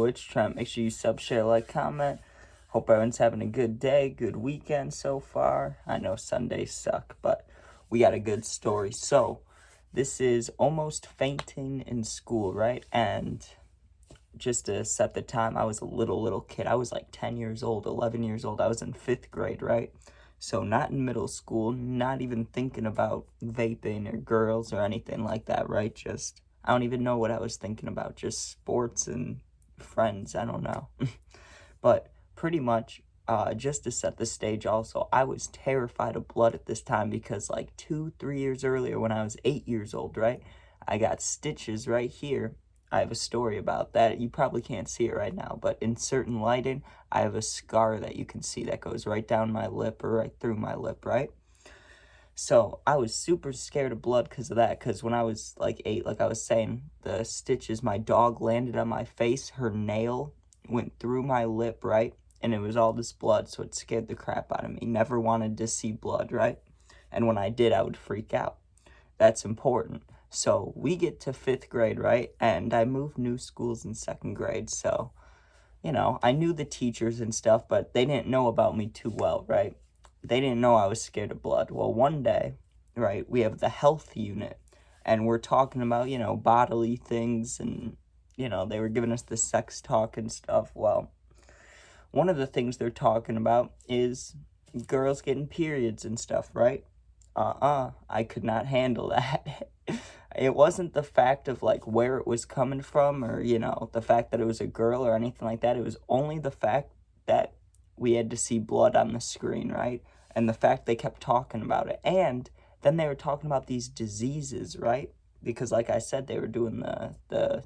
Twitch. Try to make sure you sub, share, like, comment. Hope everyone's having a good day, good weekend so far. I know Sundays suck, but we got a good story. So, this is almost fainting in school, right? And just to set the time, I was a little kid. I was like 10 years old, 11 years old. I was in 5th grade, right? So not in middle school, not even thinking about vaping or girls or anything like that, right? Just, I don't even know what I was thinking about. Just sports and friends, I don't know. But pretty much, just to set the stage also, I was terrified of blood at this time because like 2-3 years earlier when I was 8 years old, right? I got stitches right here. I have a story about that. You probably can't see it right now, but in certain lighting, I have a scar that you can see that goes right down my lip or right through my lip, right? So I was super scared of blood because of that, because when I was like 8, like I was saying, the stitches, my dog landed on my face, her nail went through my lip, right? And it was all this blood, so it scared the crap out of me. Never wanted to see blood, right? And when I did, I would freak out. That's important. So we get to 5th grade, right? And I moved new schools in 2nd grade. So, I knew the teachers and stuff, but they didn't know about me too well, right? They didn't know I was scared of blood. Well, one day, right, we have the health unit and we're talking about, bodily things and, they were giving us the sex talk and stuff. Well, one of the things they're talking about is girls getting periods and stuff, right? I could not handle that. It wasn't the fact of like where it was coming from or, the fact that it was a girl or anything like that. It was only the fact that we had to see blood on the screen, right? And the fact they kept talking about it. And then they were talking about these diseases, right? Because like I said, they were doing the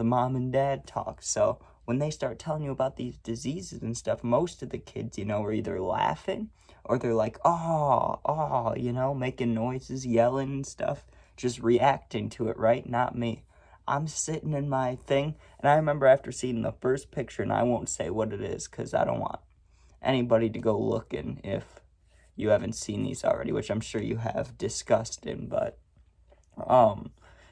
mom and dad talk. So when they start telling you about these diseases and stuff, most of the kids, are either laughing or they're like, oh, making noises, yelling and stuff, just reacting to it, right? Not me. I'm sitting in my thing, and I remember after seeing the first picture, and I won't say what it is because I don't want anybody to go looking if you haven't seen these already, which I'm sure you have. Disgusting, but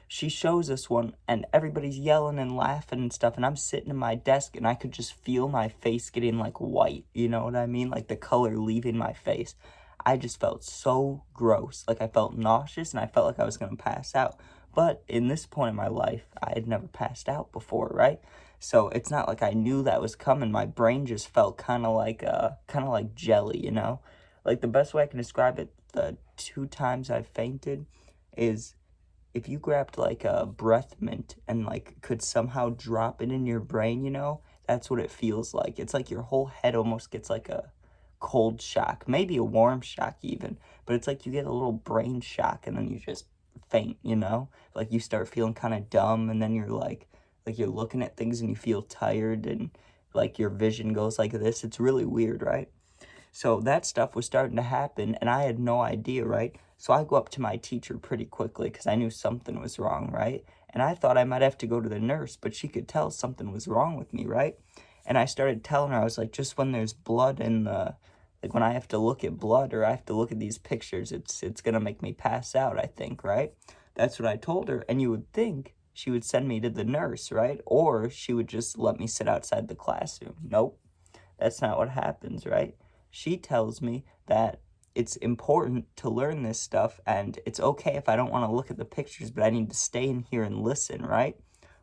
she shows us one and everybody's yelling and laughing and stuff, and I'm sitting in my desk and I could just feel my face getting like white, you know what I mean? Like the color leaving my face. I just felt so gross. Like I felt nauseous and I felt like I was going to pass out. But in this point in my life, I had never passed out before, right? So it's not like I knew that was coming. My brain just felt kind of like jelly, Like the best way I can describe it, the 2 times I fainted is if you grabbed like a breath mint and like could somehow drop it in your brain, that's what it feels like. It's like your whole head almost gets like a cold shock, maybe a warm shock even, but it's like you get a little brain shock and then you just faint. Like you start feeling kind of dumb and then you're like you're looking at things and you feel tired and like your vision goes like this. It's really weird, right? So that stuff was starting to happen and I had no idea, right? So I go up to my teacher pretty quickly because I knew something was wrong, right? And I thought I might have to go to the nurse, but she could tell something was wrong with me, right? And I started telling her, I was like, just when there's blood in like when I have to look at blood or I have to look at these pictures, it's going to make me pass out, I think, right? That's what I told her. And you would think she would send me to the nurse, right? Or she would just let me sit outside the classroom. Nope, that's not what happens, right? She tells me that it's important to learn this stuff and it's okay if I don't want to look at the pictures, but I need to stay in here and listen, right?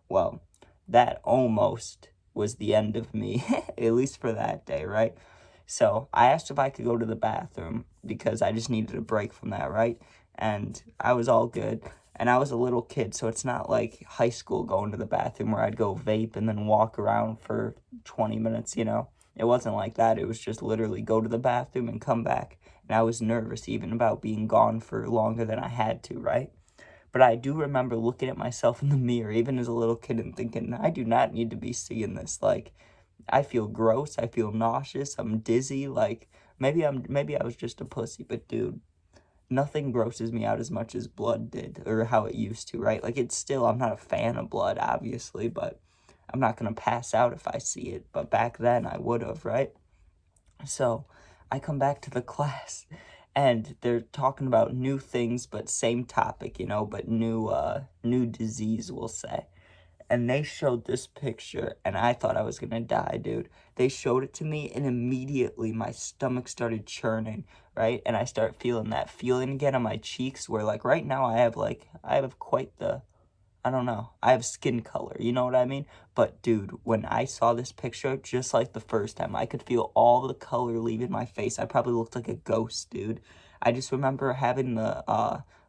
Well, that almost was the end of me, at least for that day, right? So I asked if I could go to the bathroom because I just needed a break from that, right? And I was all good. And I was a little kid, so it's not like high school going to the bathroom where I'd go vape and then walk around for 20 minutes, It wasn't like that. It was just literally go to the bathroom and come back. And I was nervous even about being gone for longer than I had to, right? But I do remember looking at myself in the mirror, even as a little kid, and thinking, I do not need to be seeing this. Like, I feel gross. I feel nauseous. I'm dizzy. Like, maybe I was just a pussy, but dude, nothing grosses me out as much as blood did, or how it used to, right? Like, I'm not a fan of blood, obviously, but I'm not going to pass out if I see it. But back then, I would have, right? So, I come back to the class, and they're talking about new things, but same topic, but new disease, we'll say. and they showed this picture, and I thought I was gonna die, dude. They showed it to me, and immediately my stomach started churning, right? And I start feeling that feeling again on my cheeks, where, like, right now I have quite the, I don't know, I have skin color, you know what I mean? But, dude, when I saw this picture, just like the first time, I could feel all the color leaving my face. I probably looked like a ghost, dude. I just remember having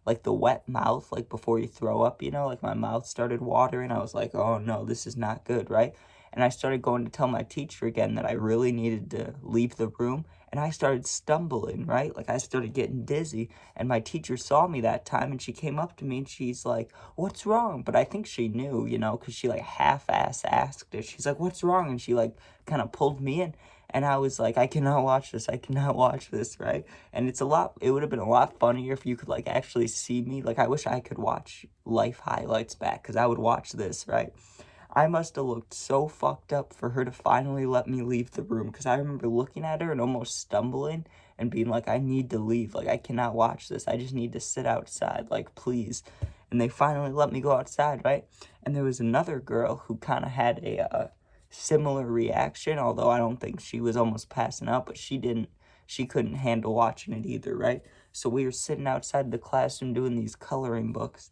like the wet mouth, like before you throw up, you know, like my mouth started watering. I was like, oh no, this is not good, right? And I started going to tell my teacher again that I really needed to leave the room. And I started stumbling, right? Like I started getting dizzy. And my teacher saw me that time and she came up to me and she's like, what's wrong? But I think she knew, you know, because she like half-ass asked it. She's like, what's wrong? And she like kind of pulled me in. And I was like, I cannot watch this. I cannot watch this, right? And it would have been a lot funnier if you could like actually see me. Like, I wish I could watch life highlights back because I would watch this, right? I must have looked so fucked up for her to finally let me leave the room because I remember looking at her and almost stumbling and being like, I need to leave. Like, I cannot watch this. I just need to sit outside. Like, please. And they finally let me go outside, right? And there was another girl who kind of had a similar reaction, although I don't think she was almost passing out, but she couldn't handle watching it either, right? So we were sitting outside the classroom doing these coloring books.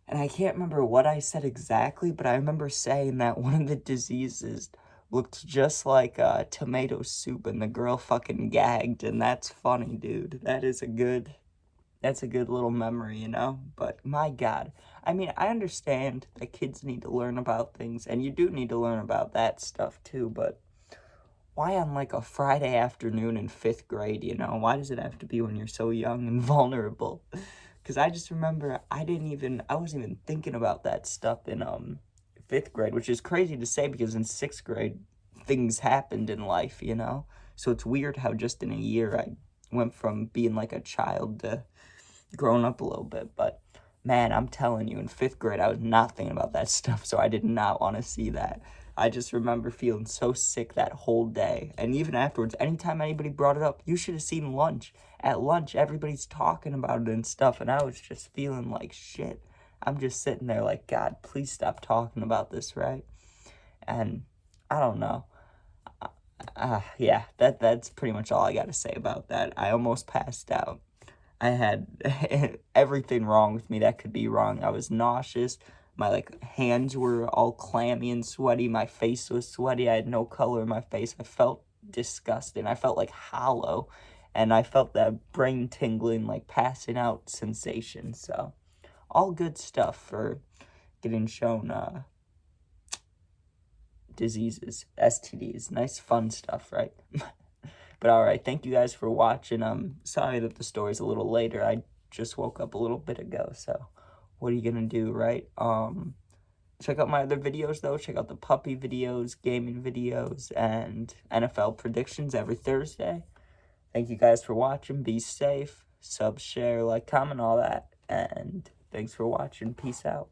And I can't remember what I said exactly, but I remember saying that one of the diseases looked just like tomato soup, and the girl fucking gagged, and that's funny, dude. That's a good little memory, you know? But my God, I mean, I understand that kids need to learn about things, and you do need to learn about that stuff too, but why on like a Friday afternoon in 5th grade, you know? Why does it have to be when you're so young and vulnerable? Because I just remember I wasn't even thinking about that stuff in 5th grade, which is crazy to say because in 6th grade, things happened in life, you know? So it's weird how just in a year I went from being like a child to grown up a little bit. But man, I'm telling you, in 5th grade, I was not thinking about that stuff, so I did not want to see that. I just remember feeling so sick that whole day. And even afterwards, anytime anybody brought it up, you should have seen lunch. At lunch, everybody's talking about it and stuff, and I was just feeling like shit. I'm just sitting there like, God, please stop talking about this, right? And I don't know. Yeah, that's pretty much all I got to say about that. I almost passed out. I had everything wrong with me that could be wrong. I was nauseous. My like hands were all clammy and sweaty. My face was sweaty. I had no color in my face. I felt disgusting. I felt like hollow. And I felt that brain tingling, like passing out sensation. So all good stuff for getting shown diseases, STDs. Nice fun stuff, right? But alright, thank you guys for watching. I'm sorry that the story's a little later. I just woke up a little bit ago, so what are you gonna do, right? Check out my other videos, though. Check out the puppy videos, gaming videos, and NFL predictions every Thursday. Thank you guys for watching. Be safe. Sub, share, like, comment, all that. And thanks for watching. Peace out.